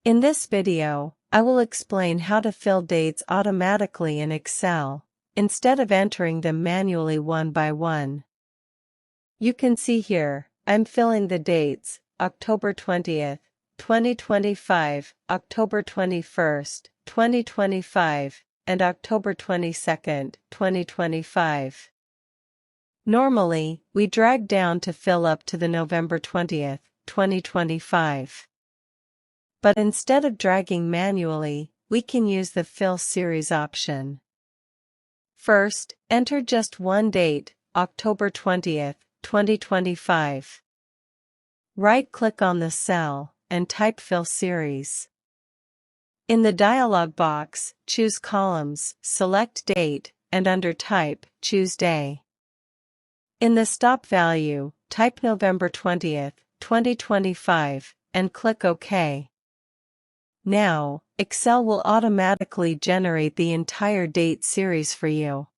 In this video, I will explain how to fill dates automatically in Excel, instead of entering them manually one by one. You can see here, I'm filling the dates, October 20th, 2025, October 21st, 2025, and October 22nd, 2025. Normally, we drag down to fill up to the November 20th, 2025. But instead of dragging manually, we can use the Fill Series option. First, enter just one date, October 20th, 2025. Right-click on the cell, and type Fill Series. In the dialog box, choose Columns, select Date, and under Type, choose Day. In the stop value, type November 20th, 2025, and click OK. Now, Excel will automatically generate the entire date series for you.